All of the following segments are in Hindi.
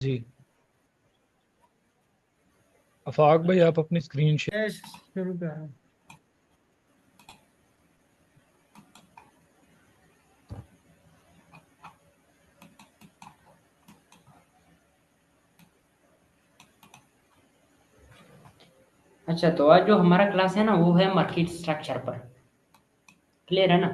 जी। अफाक भाई आप अपनी स्क्रीन शेयर। शुरू करें। अच्छा, तो आज जो हमारा क्लास है ना वो है मार्केट स्ट्रक्चर पर। क्लियर है ना?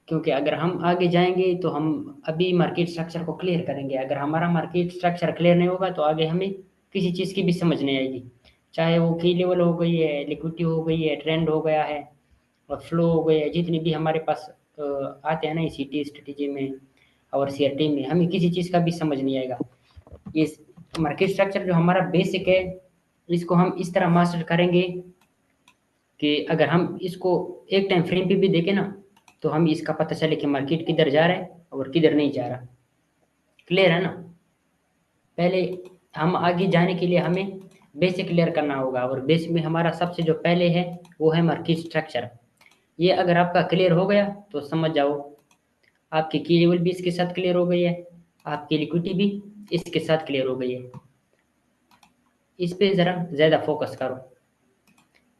क्योंकि अगर हम आगे जाएंगे तो हम अभी मार्केट स्ट्रक्चर को क्लियर करेंगे। अगर हमारा मार्केट स्ट्रक्चर क्लियर नहीं होगा तो आगे हमें किसी चीज़ की भी समझ नहीं आएगी। चाहे वो की लेवल हो गई है, लिक्विडिटी हो गई है, ट्रेंड हो गया है और फ्लो हो गया है, जितनी भी हमारे पास आते हैं ना इसी टी स्ट्रेटेजी में और सीआरटी में, हमें किसी चीज़ का भी समझ नहीं आएगा। ये मार्केट स्ट्रक्चर जो हमारा बेसिक है, इसको हम इस तरह मास्टर करेंगे कि अगर हम इसको एक टाइम फ्रेम पे भी देखें ना तो हम इसका पता चले कि मार्केट किधर जा रहा है और किधर नहीं जा रहा। क्लियर है ना? पहले हम आगे जाने के लिए हमें बेसिक क्लियर करना होगा और बेसिक में हमारा सबसे जो पहले है वो है मार्केट स्ट्रक्चर। ये अगर आपका क्लियर हो गया तो समझ जाओ आपकी की लेवल भी इसके साथ क्लियर हो गई है, आपकी लिक्विडिटी भी इसके साथ क्लियर हो गई है। इस पे ज़रा ज़्यादा फोकस करो।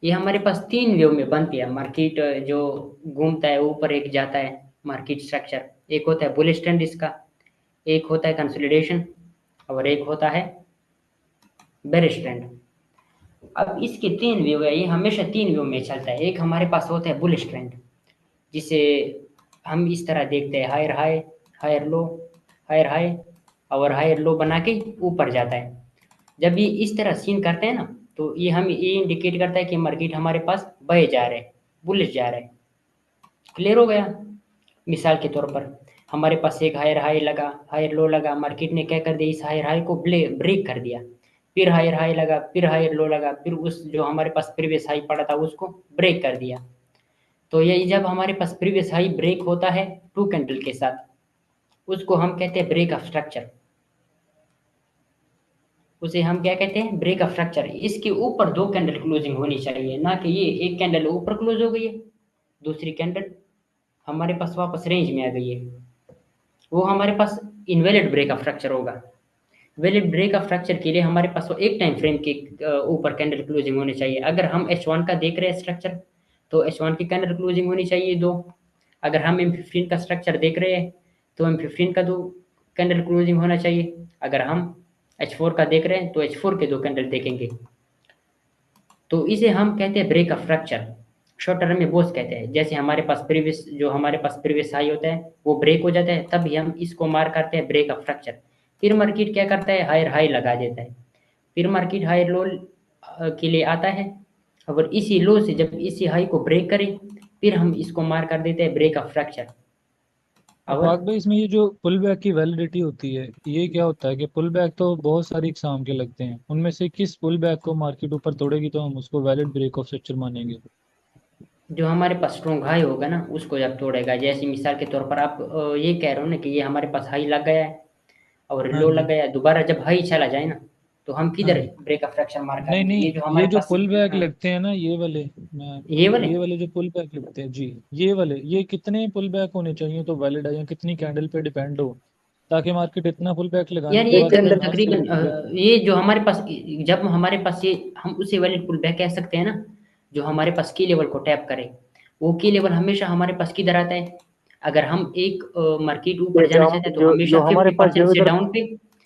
ये हमारे पास तीन व्यू में बनती है मार्केट, जो घूमता है ऊपर एक जाता है मार्केट स्ट्रक्चर। एक होता है बुलिश ट्रेंड इसका, एक होता है कंसोलिडेशन और एक होता है बेरिश ट्रेंड। अब इसके तीन व्यू है, ये हमेशा तीन व्यू में चलता है। एक हमारे पास होता है बुलिश ट्रेंड जिसे हम इस तरह देखते हैं, higher high, higher low, higher high और हायर लो बना के ऊपर जाता है। जब ये इस तरह सीन करते हैं ना तो ये हम ये इंडिकेट करता है कि मार्केट हमारे पास बाय जा रहे हैं, बुलिश जा रहे हैं। क्लियर हो गया? मिसाल के तौर पर हमारे पास एक हायर हाई लगा, हायर लो लगा, मार्केट ने क्या कर दिया, इस हायर हाई को ब्रेक कर दिया। फिर हायर हाई लगा, फिर हायर लो लगा, फिर उस जो हमारे पास प्रीवियस हाई पड़ा था उसको ब्रेक कर दिया। तो यही जब हमारे पास प्रीवियस हाई ब्रेक होता है टू कैंडल के साथ, उसको हम कहते हैं ब्रेक ऑफ स्ट्रक्चर। उसे हम क्या कहते हैं? Break of structure. इसके ऊपर दो कैंडल क्लोजिंग होनी चाहिए, ना कि ये एक कैंडल ऊपर क्लोज हो गई है, दूसरी कैंडल हमारे पास वापस रेंज में आ गई है, वो हमारे पास इनवैलिड ब्रेक ऑफ स्ट्रक्चर होगा। वैलिड ब्रेक ऑफ स्ट्रक्चर के लिए हमारे पास वो एक टाइम फ्रेम के ऊपर कैंडल क्लोजिंग होनी चाहिए। अगर हम H1 का देख रहे हैं स्ट्रक्चर तो H1 की कैंडल क्लोजिंग होनी चाहिए दो। अगर हम M15 का स्ट्रक्चर देख रहे हैं तो M15 का दो कैंडल क्लोजिंग होना चाहिए। अगर हम H4 का देख रहे हैं तो H4 के दो कैंडल देखेंगे। तो इसे हम कहते हैं break of structure. Short term में बोस कहते हैं। जैसे हमारे पास प्रीवियस हाई होता है वो ब्रेक हो जाता है, तभी हम इसको मार करते हैं ब्रेक ऑफ स्ट्रक्चर। फिर मार्केट क्या करता है? हायर हाई लगा देता है। फिर मार्केट हायर लो के लिए आता है और इसी लो से जब इसी हाई को ब्रेक करे फिर हम इसको मार कर देते हैं ब्रेक ऑफ फ्रैक्चर। और अफाक भाई इसमें ये जो पुल बैक की वैलिडिटी होती है ये क्या होता है कि पुल बैक तो बहुत सारी इकसाम के लगते हैं, उनमें से किस पुल बैक को मार्केट ऊपर तोड़ेगी तो हम उसको वैलिड ब्रेक ऑफ स्ट्रक्चर मानेंगे? जो हमारे पास स्ट्रॉन्ग हाई होगा ना उसको जब तोड़ेगा, जैसे मिसाल के तौर पर आप ये कह रहे हो ना कि ये हमारे पास हाई लग गया है और हाँ लो लग जी। गया है, दोबारा जब हाई चला जाए ना तो हम हाँ किधर जी। ब्रेक ऑफ फ्रैक्शन मार नहीं करेंगे? नहीं, ये जो ये हमारे जो पास पुल बैक हाँ, लगते हैं ना ये वाले, मैं ये वाले ये वाले जो पुल बैक लगते हैं जी, ये वाले ये कितने पुल बैक होने चाहिए तो वैलिड है, या कितनी कैंडल पे डिपेंड हो ताकि मार्केट इतना पुल बैक लगाने यार के ये बाद भी लास्ट तकरीबन में ब्रेक? ये जो हमारे पास, जब हमारे पास ये, हम उसे वैलिड पुल बैक कह सकते हैं ना जो हमारे पास की लेवल को टैप करे। वो की लेवल हमेशा हमारे पास किधर आता है? अगर हम एक मार्केट ऊपर ये जाना चाहते हैं तो जो हमेशा हमारे पास 50% जो से इधर डाउन पे,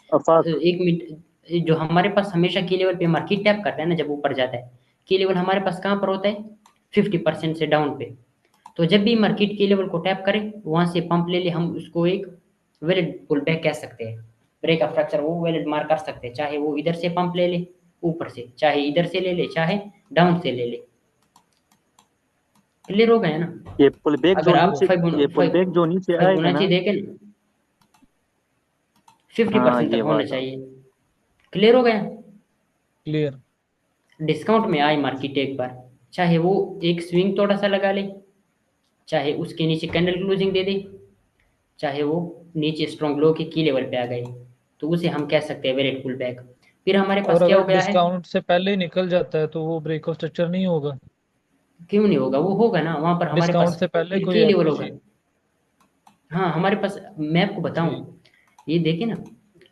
आफाक। एक मिनट, जो हमारे पास हमेशा की लेवल पे मार्केट टैप करता है ना जब ऊपर जाता है, की लेवल हमारे पास कहाँ पर होता है? 50% से डाउन पे। तो जब भी मार्केट की लेवल को टैप करे वहां से पंप ले ले, हम उसको एक वैलिड पुल बैक कह सकते हैं। ब्रेक ऑफ फ्रैक्चर वो वैलिड मार्क कर सकते हैं, चाहे वो इधर से पंप ले ले ऊपर से, चाहे इधर से ले ले, चाहे डाउन से ले ले। क्लियर हो गया ना? ये पुल बैक जो अगर आप नीचे ये पुल बैक जो नीचे आएगा फाइबोनाची ना। देखें, फिफ्टी हाँ परसेंट ये तक होना वाला। चाहिए। क्लियर हो गया? क्लियर। डिस्काउंट में आए मार्केट एक बार, चाहे वो एक स्विंग थोड़ा सा लगा ले, चाहे उसके नीचे कैंडल क्लोजिंग दे दे, चाहे वो नीचे स्ट्रॉन्ग लो के की लेवल पे आ गए, तो उसे हम कह सकते हैं वैलिड पुल बैक। फिर हमारे और पास क्या अगर हो गया है? डिस्काउंट से पहले ही निकल जाता है तो वो ब्रेक ऑफ स्ट्रक्चर नहीं होगा? क्यों नहीं होगा? वो होगा ना, वहां पर हमारे डिस्काउंट पास से पहले फिर कोई की लेवल होगा। एनर्जी? हाँ हमारे पास, मैं आपको बताऊं, जी। ये देखे ना,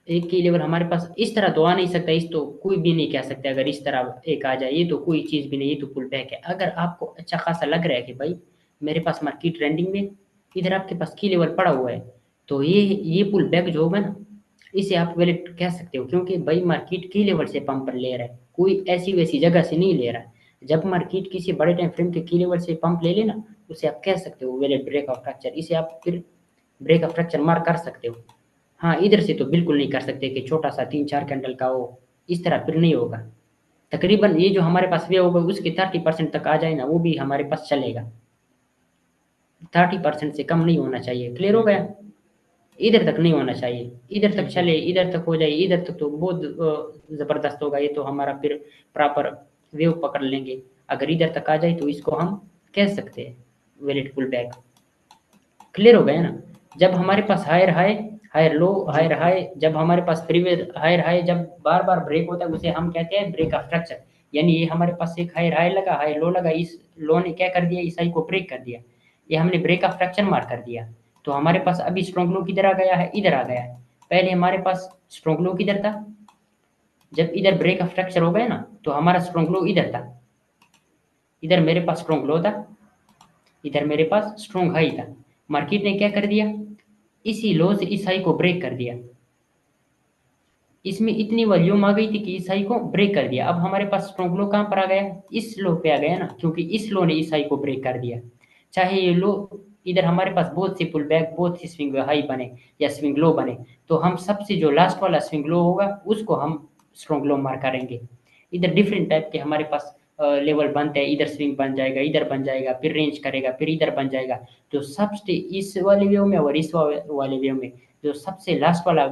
एक की लेवल हमारे पास इस तरह तो आ नहीं सकता, इस तो कोई भी नहीं कह सकते अगर इस तरह एक आ जाए, ये तो कोई चीज़ भी नहीं, ये तो पुल बैक है। अगर आपको अच्छा खासा लग रहा है कि भाई मेरे पास मार्केट ट्रेंडिंग में, इधर आपके पास की लेवल पड़ा हुआ है, तो ये पुल बैक जो होगा ना, इसे आप वैलिड कह सकते हो, क्योंकि भाई मार्केट की लेवल से पंप ले रहा है, कोई ऐसी वैसी जगह से नहीं ले रहा है। जब मार्केट किसी बड़े टाइम फ्रेम के की लेवल से पंप ले लेना, उसे आप कह सकते हो वैलिड ब्रेक ऑफ स्ट्रक्चर, इसे आप फिर ब्रेक ऑफ स्ट्रक्चर मार्क कर सकते हो। हाँ, इधर से तो बिल्कुल नहीं कर सकते कि छोटा सा 3-4 कैंडल का हो, इस तरह फिर नहीं होगा। तकरीबन ये जो हमारे पास वे होगा उसके 30% तक आ जाए ना, वो भी हमारे पास चलेगा। 30% से कम नहीं होना चाहिए। क्लियर हो ठीक गया? है। इधर तक नहीं होना चाहिए, इधर तक ठीक है। चले, इधर तक हो जाए, इधर तक तो बहुत ज़बरदस्त होगा, ये तो हमारा फिर प्रॉपर वेव पकड़ लेंगे। अगर इधर तक आ जाए तो इसको हम कह सकते हैं वैलिड पुल बैक। क्लियर हो गया ना? जब हमारे पास हायर हाई, हायर लो, जी हायर हाई, जब हमारे पास प्रीवियस हायर हाई जब बार बार ब्रेक होता है, उसे हम कहते हैं ब्रेक ऑफ स्ट्रक्चर। यानी ये हमारे पास एक हायर हाई लगा, हायर लो लगा, इस लो ने क्या कर दिया, इस हाई को ब्रेक कर दिया, ये हमने ब्रेक ऑफ स्ट्रक्चर मार कर दिया। तो हमारे पास अभी स्ट्रॉन्ग लो किधर आ गया है, इधर आ गया है। पहले हमारे पास स्ट्रॉन्ग लो किधर था, जब इधर ब्रेक ऑफ स्ट्रक्चर हो गया ना, तो हमारा स्ट्रॉन्ग लो इधर था, इधर मेरे पास स्ट्रॉन्ग लो था, इधर मेरे पास स्ट्रॉन्ग हाई था। मार्केट ने क्या कर दिया, इसी लो से इस हाई को ब्रेक कर दिया, इसमें इतनी वॉल्यूम आ गई थी कि इस हाई को ब्रेक कर दिया। अब हमारे पास स्ट्रॉन्ग लो कहाँ पर आ गया, इस लो पे आ गया ना, क्योंकि इस लो ने इस हाई को ब्रेक कर दिया। चाहे ये लो, इधर हमारे पास बहुत सी पुल बैक, बहुत सी स्विंग हाई बने या स्विंग लो बने, तो हम सबसे जो लास्ट वाला स्विंग लो होगा उसको हम स्ट्रॉन्ग लो मार करेंगे। इधर डिफरेंट टाइप के हमारे पास लेवल बनते हैं, इधर स्विंग बन जाएगा, इधर बन जाएगा, फिर रेंज करेगा, फिर इधर बन जाएगा। जो सबसे इस वाले व्यू में और इस वाले व्यू में जो सबसे लास्ट वाला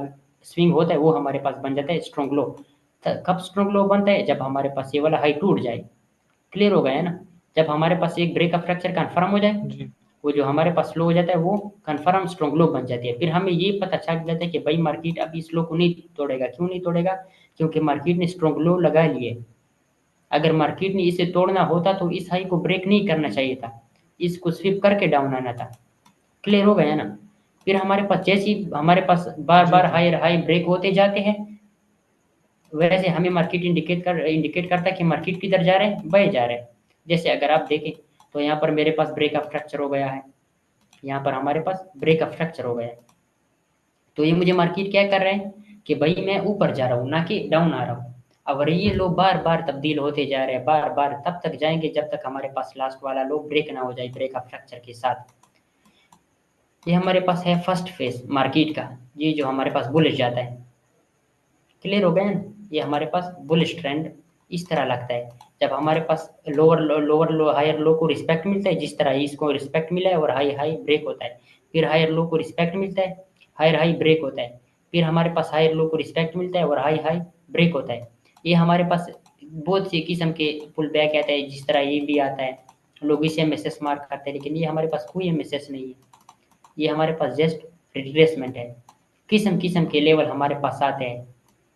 स्विंग होता है वो हमारे पास बन जाता है स्ट्रॉन्ग लो। कब स्ट्रॉन्ग लो बनता है, जब हमारे पास ये वाला हाई टूट जाए। क्लियर हो गया है ना? जब हमारे पास एक ब्रेक ऑफ फ्रैक्चर कन्फर्म हो जाए, जी। वो जो हमारे पास लो हो जाता है वो कन्फर्म स्ट्रॉन्ग लो बन जाती है। फिर हमें ये पता चल जाता है कि भाई मार्केट अब इस लो को नहीं तोड़ेगा। क्यों नहीं तोड़ेगा? क्योंकि मार्केट ने स्ट्रॉन्ग लो लगा लिए। अगर मार्केट ने इसे तोड़ना होता तो इस हाई को ब्रेक नहीं करना चाहिए था, इसको स्विप करके डाउन आना था। क्लियर हो गया ना? फिर हमारे पास जैसी हमारे पास बार जी बार जी। हाई हाई ब्रेक होते जाते हैं, वैसे हमें मार्केट इंडिकेट करता है कि मार्केट किधर जा रहे हैं, बाय जा रहे हैं। जैसे अगर आप देखें तो यहाँ पर मेरे पास ब्रेक ऑफ स्ट्रक्चर हो गया है, यहाँ पर हमारे पास ब्रेक ऑफ स्ट्रक्चर हो गया है, तो ये मुझे मार्केट क्या कर रहे हैं कि भाई मैं ऊपर जा रहा हूँ ना कि डाउन आ रहा हूँ। अगर ये लोग बार बार तब्दील होते जा रहे हैं, बार बार तब तक जाएंगे जब तक हमारे पास लास्ट वाला लो ब्रेक ना हो जाए ब्रेक ऑफ स्ट्रक्चर के साथ। ये हमारे पास है फर्स्ट फेज मार्केट का, ये जो हमारे पास बुलिश जाता है। क्लियर हो गया ना? ये हमारे पास बुलिश ट्रेंड इस तरह लगता है, जब हमारे पास लोअर लो हायर लो को रिस्पेक्ट मिलता है, जिस तरह इसको रिस्पेक्ट मिला है और हाई हाई ब्रेक होता है, फिर हायर लो को रिस्पेक्ट मिलता है, हायर हाई ब्रेक होता है, फिर हमारे पास हायर लो को रिस्पेक्ट मिलता है और हाई हाई ब्रेक होता है। ये हमारे पास बहुत सी किस्म के पुल बैक आता है, जिस तरह ये भी आता है, लोग इसे एमएसएस मार्क करते हैं, लेकिन ये हमारे पास कोई एमएसएस नहीं है, ये हमारे पास जस्ट रिट्रेसमेंट है। किस्म किस्म के लेवल हमारे पास आते हैं।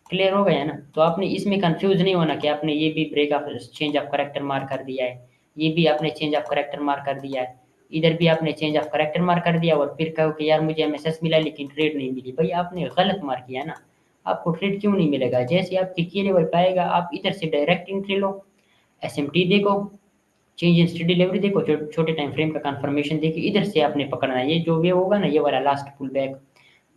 क्लियर हो गया ना? तो आपने इसमें कंफ्यूज नहीं होना कि आपने ये भी break of change of character mark कर दिया है, ये भी आपने चेंज ऑफ करेक्टर मार्क कर दिया है, इधर भी आपने चेंज ऑफ करेक्टर मार्क कर दिया और फिर कहो कि यार मुझे एमएसएस मिला लेकिन ट्रेड नहीं मिली। भाई आपने गलत मार्क किया ना, आपको ट्रेड क्यों नहीं मिलेगा? जैसे आपकी की लेवल पाएगा आप इधर से डायरेक्ट एंट्री लो, एसएमटी देखो, चेंज इन स्टडी डिलीवरी देखो, छोटे टाइम फ्रेम का कंफर्मेशन देखिए, इधर से आपने पकड़ना है। ये जो ये होगा ना, ये वाला लास्ट पुल बैक,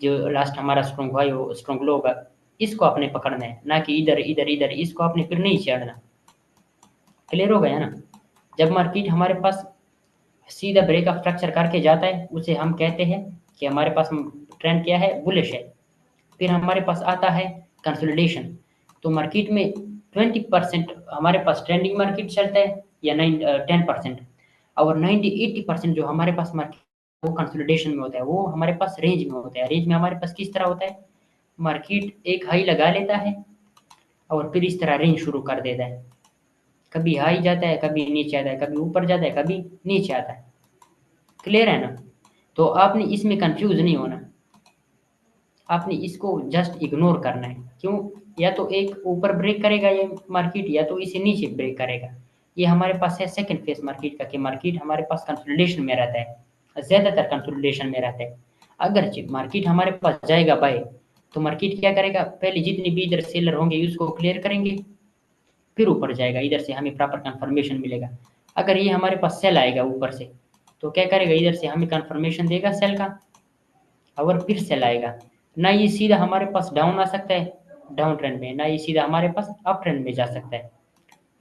जो लास्ट हमारा स्ट्रॉन्ग हाई हो स्ट्रॉन्ग लो होगा, इसको आपने पकड़ना है, ना कि इधर इधर इधर, इसको आपने फिर नहीं छेड़ना। क्लियर हो गया ना? जब मार्केट हमारे पास सीधा ब्रेक ऑफ स्ट्रक्चर करके जाता है उसे हम कहते हैं कि हमारे पास ट्रेंड क्या है, बुलिश है। फिर हमारे पास आता है कंसोलिडेशन। तो मार्केट में 20% हमारे पास ट्रेंडिंग मार्केट चलता है या 10%, और 90-80% जो हमारे पास मार्केट वो कंसोलिडेशन में होता है, वो हमारे पास रेंज में होता है। रेंज में हमारे पास किस तरह होता है, मार्केट एक हाई लगा लेता है और फिर इस तरह रेंज शुरू कर देता है, कभी हाई जाता है, कभी नीचे आता है, कभी ऊपर जाता है, कभी नीचे आता है। क्लियर है ना? तो आपने इसमें कंफ्यूज नहीं होना, आपने इसको जस्ट इग्नोर करना है। क्यों? या तो एक ऊपर ब्रेक करेगा ये मार्केट, या तो इसे नीचे ब्रेक करेगा। ये हमारे पास है सेकंड फेज मार्केट का, कि मार्केट हमारे पास कंसोलिडेशन में रहता है, ज़्यादातर कंसोलिडेशन में रहता है। अगर मार्केट हमारे पास जाएगा बाय, तो मार्केट क्या करेगा, पहले जितने भी इधर सेलर होंगे उसको क्लियर करेंगे, फिर ऊपर जाएगा, इधर से हमें प्रॉपर कंफर्मेशन मिलेगा। अगर ये हमारे पास सेल आएगा ऊपर से तो क्या करेगा, इधर से हमें कंफर्मेशन देगा सेल का, और फिर सेल आएगा। ना ये सीधा हमारे पास डाउन आ सकता है डाउन ट्रेंड में, ना ये सीधा हमारे पास अप ट्रेंड में जा सकता है।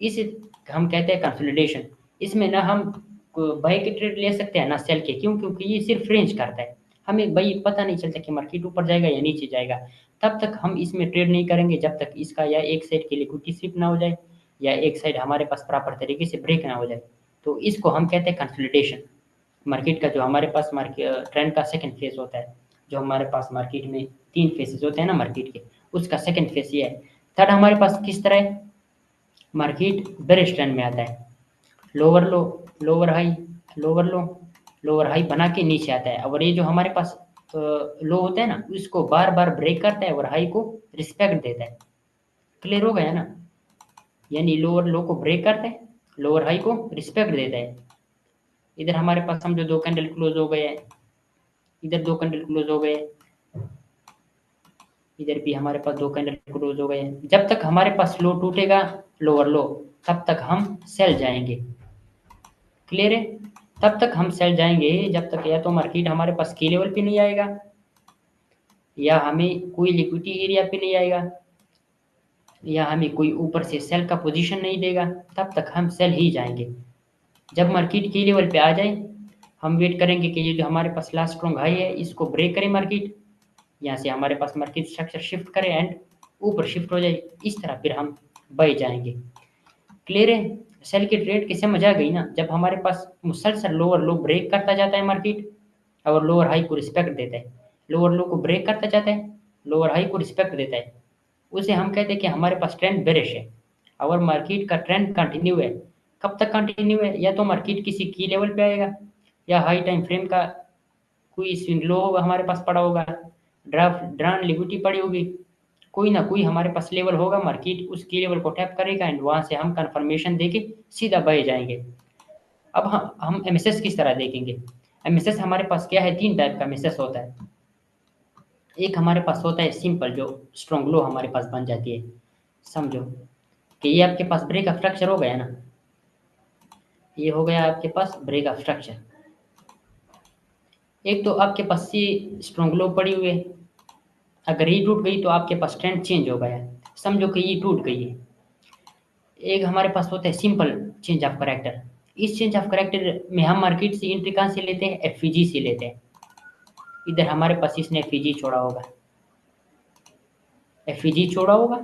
इसे हम कहते हैं कंसोलिडेशन। इसमें ना हम बाई के ट्रेड ले सकते हैं ना सेल के, क्यों, क्योंकि ये सिर्फ रेंज करता है, हमें भाई पता नहीं चलता कि मार्केट ऊपर जाएगा या नीचे जाएगा। तब तक हम इसमें ट्रेड नहीं करेंगे जब तक इसका या एक साइड की लिक्विडिटी स्विप ना हो जाए, या एक साइड हमारे पास प्रॉपर तरीके से ब्रेक ना हो जाए। तो इसको हम कहते हैं कंसोलिडेशन। मार्केट का जो हमारे पास मार्केट ट्रेंड का सेकंड फेज होता है, जो हमारे पास मार्केट में 3 फेजेस होते हैं ना मार्केट के, उसका सेकंड फेज ये है। थर्ड हमारे पास किस तरह है, मार्केट बेरिश ट्रेंड में आता है, लोअर लो, लोअर हाई, लोअर लो, लोअर हाई बना के नीचे आता है। और ये जो हमारे पास लो होता है ना, उसको बार बार ब्रेक करता है और हाई को रिस्पेक्ट देता है। क्लियर हो गया ना, यानी लोअर लो को ब्रेक करता है, लोअर हाई को रिस्पेक्ट देता है। इधर हमारे पास समझो 2 कैंडल क्लोज हो गए, इधर 2 कैंडल क्लोज हो गए, इधर भी हमारे पास 2 कैंडल क्लोज हो गए। जब तक हमारे पास लो टूटेगा लोअर लो, तब तक हम सेल जाएंगे। क्लियर है, तब तक हम सेल जाएंगे जब तक या तो मार्केट हमारे पास की लेवल पे नहीं आएगा, या हमें कोई लिक्विडिटी एरिया पे नहीं आएगा, या हमें कोई ऊपर से सेल का पोजीशन नहीं देगा, तब तक हम सेल ही जाएंगे। जब मार्केट की लेवल पे आ जाए, हम वेट करेंगे कि ये जो हमारे पास लास्ट स्ट्रॉन्ग हाई है इसको ब्रेक करे मार्केट, यहाँ से हमारे पास मार्केट स्ट्रक्चर शिफ्ट करे एंड ऊपर शिफ्ट हो जाए, इस तरह फिर हम बाई जाएंगे। क्लियर है, सेल की ट्रेड की समझ आ गई ना। जब हमारे पास मुसलसल लोअर लो ब्रेक करता जाता है मार्केट, और लोअर हाई को रिस्पेक्ट देता है, लोअर लो को ब्रेक करता जाता है, लोअर हाई को रिस्पेक्ट देता है, उसे हम कहते हैं कि हमारे पास ट्रेंड बेरिश है। और मार्केट का ट्रेंड कंटिन्यू है, कब तक कंटिन्यू है, या तो मार्केट किसी की लेवल पे आएगा, या हाई टाइम फ्रेम का कोई स्विंग लो होगा हमारे पास पड़ा होगा, ड्राफ्ट ड्रान लिक्विडिटी पड़ी होगी, कोई ना कोई हमारे पास लेवल होगा, मार्केट उसकी लेवल को टैप करेगा एंड वहां से हम कंफर्मेशन देके सीधा बाय जाएंगे। अब हम एमएसएस किस तरह देखेंगे। एमएसएस हमारे पास क्या है, 3 टाइप का एमएसएस होता है। एक हमारे पास होता है सिंपल, जो स्ट्रॉन्ग लो हमारे पास बन जाती है। समझो कि ये आपके पास ब्रेक ऑफ स्ट्रक्चर हो गया ना, ये हो गया आपके पास ब्रेक ऑफ स्ट्रक्चर। एक तो आपके पास ये स्ट्रॉन्ग लो पड़ी हुई है, अगर ये टूट गई तो आपके पास ट्रेंड चेंज हो गया, समझो कि ये टूट गई है। एक हमारे पास होता है सिंपल चेंज ऑफ करेक्टर। इस चेंज ऑफ करेक्टर में हम मार्केट से एंट्री कहाँ से लेते हैं, एफईजी से लेते हैं। इधर हमारे पास इसने एफईजी छोड़ा होगा, एफईजी छोड़ा होगा,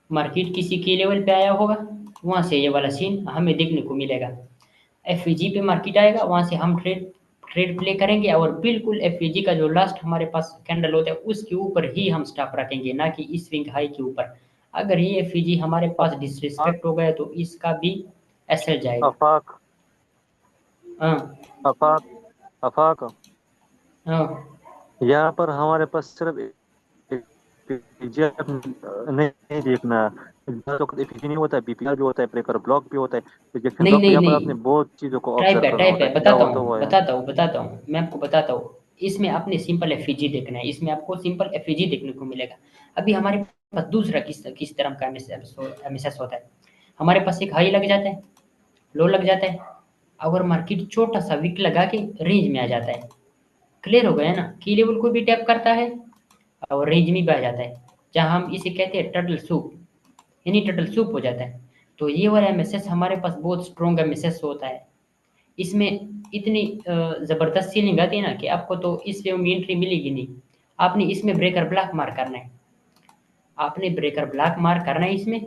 मार्केट किसी की लेवल पे आया होगा, वहां से ये वाला सीन हमें देखने को मिलेगा। एफईजी पे मार्केट आएगा, वहां से हम ट्रेड ट्रेड प्ले करेंगे, और बिल्कुल एफईजी का जो लास्ट हमारे पास कैंडल होता है उसके ऊपर ही हम स्टॉप रखेंगे, ना कि इस स्विंग हाई के ऊपर। अगर ये एफईजी हमारे पास डिसरिस्पेक्ट हो गया तो इसका भी एसएल जाएगा। आफाक हाँ आफाक आफाक हाँ यहाँ पर हमारे पास सिर्फ एपीजे नहीं देखना, तो एपीजे नहीं होता है, बीपीआर भी होता है, ब्रेकर ब्लॉक भी होता है, रिजेक्शन नहीं ब्लॉक भी। नहीं यहाँ पर नहीं, आपने बहुत चीजों को ऑब्जर्व करना टाइप होता है, है, क्या बताता होता हूँ हुआ है। बताता हूँ बताता हूँ, मैं आपको बताता हूँ। इसमें आपने सिंपल एफईजी देखना है, इसमें आपको सिंपल एफईजी देखने को मिलेगा। अभी हमारे पास दूसरा किस तरह का एमएसएस होता है। हमारे पास एक हाई लग जाता है, लो लग जाता है, अगर मार्केट छोटा सा विक लगा के रेंज में आ जाता है। क्लियर हो गया ना, की लेवल को भी टैप करता है और रेंज में भी आ जाता है, जहाँ हम इसे कहते हैं टर्टल सूप, यानी टर्टल सूप हो जाता है। तो ये वाला एमएसएस हमारे पास बहुत स्ट्रॉन्ग एमएसएस होता है। इसमें इतनी ज़बरदस्त सीलिंग आती है ना कि आपको तो इस वेव में एंट्री मिलेगी नहीं। आपने इसमें ब्रेकर ब्लॉक मार करना है, आपने ब्रेकर ब्लॉक मार करना है, इसमें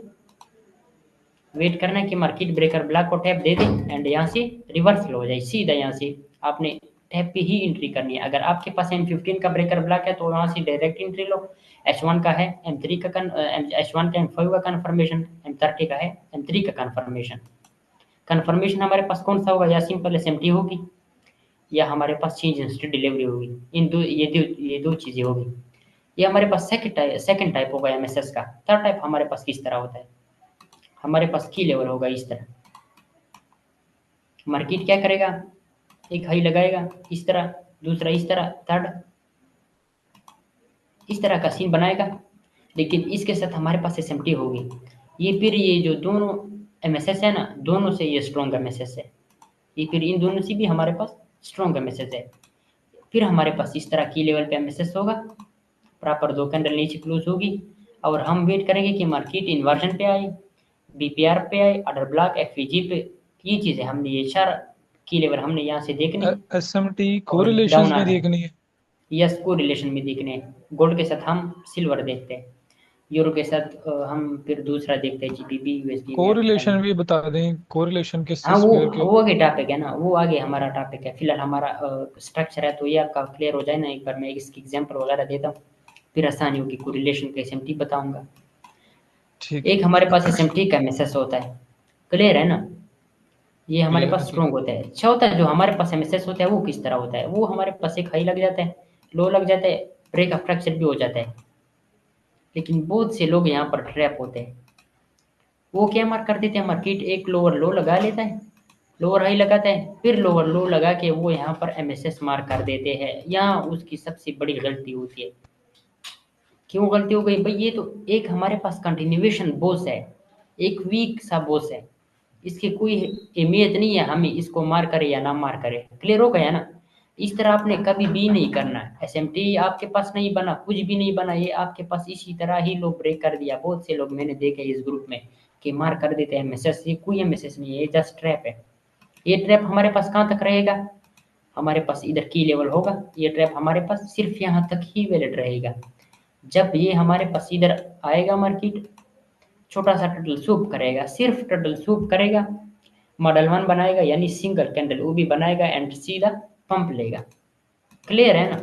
वेट करना है कि मार्केट ब्रेकर ब्लॉक को टैप दे दे एंड यहाँ से रिवर्सल हो जाए सीधा। यहाँ से आपने टैप पे ही एंट्री करनी है। अगर आपके पास M15 का ब्रेकर ब्लॉक है तो वहाँ से डायरेक्ट एंट्री लो। H1 का है, M3 का H1 का M5 का कन्फर्मेशन, M30 का है, M3 का कन्फर्मेशन। कन्फर्मेशन हमारे पास कौन सा होगा, या सिंपल SMT होगी, या हमारे पास चेंज इंस्टेंट डिलीवरी होगी। इन दो ये दो चीज़ें होगी। ये हमारे पास सेकंड टाइप होगा एमएसएस का। थर्ड टाइप हमारे पास किस तरह होता है, हमारे पास की लेवल होगा इस तरह। मार्केट क्या करेगा, एक हाई लगाएगा इस तरह, दूसरा इस तरह, थर्ड इस तरह का सीन बनाएगा। लेकिन इसके साथ हमारे पास एसएमटी होगी। ये फिर ये जो दोनों एमएसएस है ना, दोनों से ये स्ट्रॉन्ग एमएसएस है। ये फिर इन दोनों से भी हमारे पास स्ट्रॉन्ग एमएसएस है। फिर हमारे पास इस तरह की लेवल पे एमएसएस होगा, प्रॉपर 2 कैंडल नीचे क्लोज होगी, और हम वेट करेंगे कि मार्केट इन्वर्जन पे आए, बीपीआर पे आए, ऑर्डर ब्लॉक, एफवीजी पे। ये चीजें हमने, ये 4 की लेवल हमने यहाँ से देखने हैं एसएमटी और डाउन कोरिलेशंस में आना है। देखनी है। यस, को रिलेशन में देखने हैं। गोल्ड के साथ हम सिल्वर देखते हैं, यूरो के साथ हम फिर दूसरा देखते हैं, जीबीपी यूएसडी में अपना। कोरिलेशन भी बता दें, कोरिलेशन किससे हाँ, वो स्क्वायर के। वो आगे टॉपिक है ना, वो आगे हमारा टॉपिक है। फिलहाल हमारा स्ट्रक्चर है, तो ये आपका क्लियर हो जाए ना एक बार, मैं इसकी एग्जांपल वगैरह देता हूँ, फिर आसानी होगी। कोरिलेशन का एसएमटी बताऊंगा। ठीक है। एक हमारे पास एसएमटी का एमएसएस होता है, क्लियर है ना। ये हमारे क्लियर पास है जी। स्ट्रॉन्ग होता है, अच्छा होता है। जो हमारे पास एमएसएस होता है वो किस तरह होता है, वो हमारे पास एक हाई लग जाता है, लो लग जाता है, ब्रेक ऑफ फ्रैक्चर भी हो जाता है। लेकिन बहुत से लोग यहाँ पर ट्रैप होते हैं। वो क्या मार्क कर देते हैं, मार्केट एक लोअर लो लगा लेता है, लोअर हाई लगाता है, फिर लोअर लो लगा के वो यहाँ पर एमएसएस मार्क कर देते हैं। यहाँ उसकी सबसे बड़ी गलती होती है। क्यों गलती हो गई भाई, ये तो एक हमारे पास कंटिन्यूएशन बॉस है, एक वीक सा बॉस है, इसकी कोई अहमियत नहीं है हमें इसको मार करे या ना मार करे। क्लियर हो गया ना। इस तरह आपने कभी भी नहीं करना है। एसएमटी आपके पास नहीं बना, कुछ भी नहीं बना, ये आपके पास इसी तरह ही लोग ब्रेक कर दिया। बहुत से लोग मैंने देखे इस ग्रुप में कि मार कर देते हैं एमएसएस। ये कोई एमएसएस नहीं है, ये जस्ट ट्रैप है। ये ट्रैप हमारे पास कहाँ तक रहेगा, हमारे पास इधर की लेवल होगा, ये ट्रैप हमारे पास सिर्फ यहाँ तक ही वैलिड रहेगा। जब ये हमारे पास इधर आएगा मार्केट, छोटा सा टर्टल सूप करेगा, सिर्फ टर्टल सूप करेगा, मॉडल 1 बनाएगा, यानी सिंगल कैंडल वो भी बनाएगा, एंड सीधा पंप लेगा। क्लियर है ना।